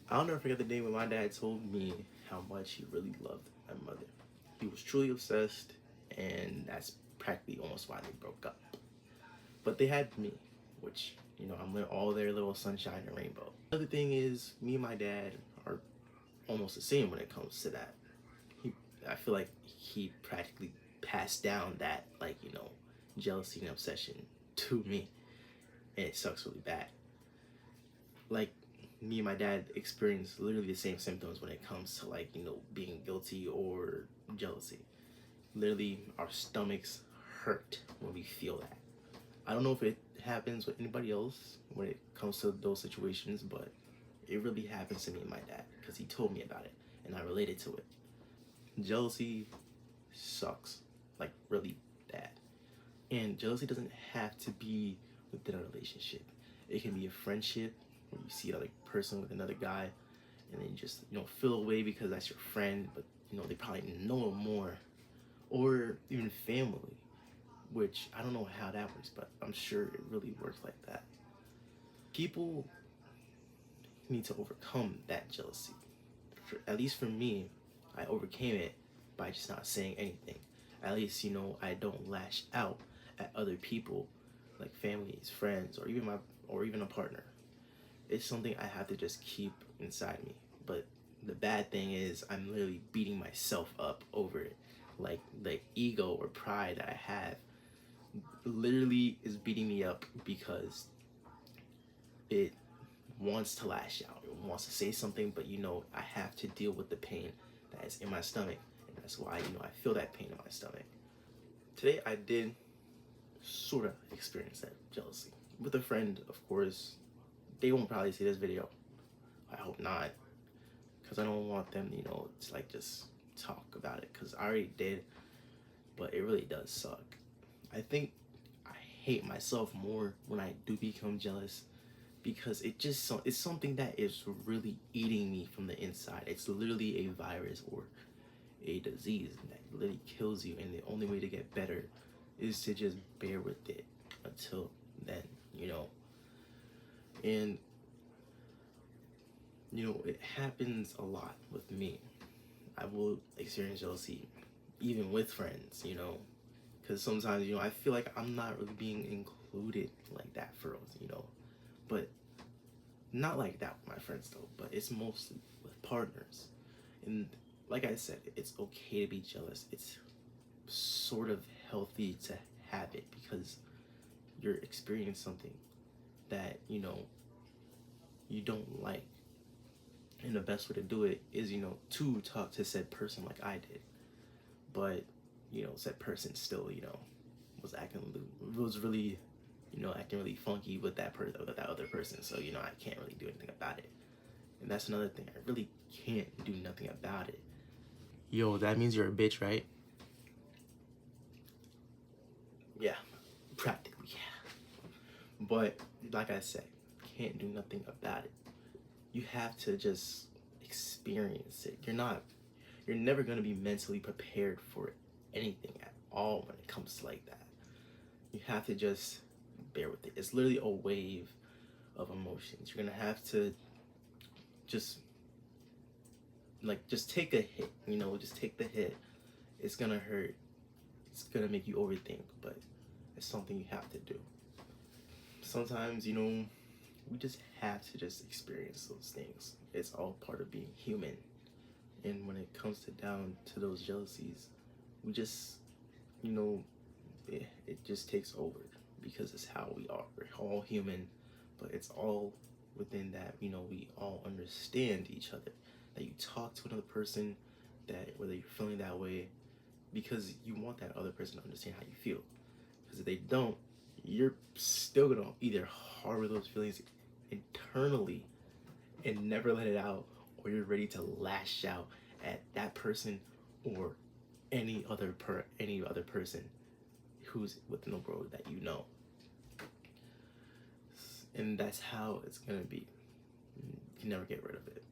I'll never forget the day when my dad told me how much he really loved my mother. He was truly obsessed, and that's practically almost why they broke up. But they had me, which, I'm all their little sunshine and rainbow. Another thing is, me and my dad are almost the same when it comes to that. He, I feel like he practically passed down that, jealousy and obsession to me, and it sucks really bad. Like, me and my dad experience literally the same symptoms when it comes to being guilty or jealousy. Literally, our stomachs hurt when we feel that. I don't know if it happens with anybody else when it comes to those situations, but it really happens to me and my dad because he told me about it and I related to it. Jealousy sucks, like really bad. And jealousy doesn't have to be within a relationship. It can be a friendship when you see another person with another guy and then you just, feel away because that's your friend, but they probably know more. Or even family, which I don't know how that works, but I'm sure it really works like that. People need to overcome that jealousy. At least for me, I overcame it by just not saying anything. At least, I don't lash out at other people, like families, friends, or even a partner. It's something I have to just keep inside me. But the bad thing is I'm literally beating myself up over it. Like the ego or pride that I have literally is beating me up because it wants to lash out. It wants to say something, but I have to deal with the pain that is in my stomach. And that's why, I feel that pain in my stomach. Today I did sort of experience that jealousy. With a friend, of course, they won't probably see this video. I hope not. Because I don't want them, to just talk about it. Because I already did. But it really does suck. I think I hate myself more when I do become jealous because it's something that is really eating me from the inside. It's literally a virus or a disease that literally kills you, and the only way to get better is to just bear with it until then, And it happens a lot with me. I will experience jealousy even with friends, because sometimes I feel like I'm not really being included like that for us, but not like that with my friends though, but it's mostly with partners. And like I said, it's okay to be jealous. It's sort of healthy to have it because you're experiencing something that you don't like, and the best way to do it is to talk to said person like I did. But said person still was really acting really funky with with that other person. So I can't really do anything about it. And that's another thing. I really can't do nothing about it. Yo, that means you're a bitch, right? Yeah, practically, yeah. But like I said, can't do nothing about it. You have to just experience it. You're never gonna be mentally prepared for anything at all when it comes to like that. You have to just bear with it. It's literally a wave of emotions. You're gonna have to just just take a hit, just take the hit. It's gonna hurt. It's gonna make you overthink, but it's something you have to do. Sometimes, we just have to just experience those things. It's all part of being human. And when it comes down to those jealousies, we just, it just takes over because it's how we are. We're all human, but it's all within that, we all understand each other. That you talk to another person, that whether you're feeling that way, because you want that other person to understand how you feel. Because if they don't, you're still gonna either harbor those feelings internally and never let it out, or you're ready to lash out at that person or any other person who's within the world that and that's how it's gonna be. You can never get rid of it.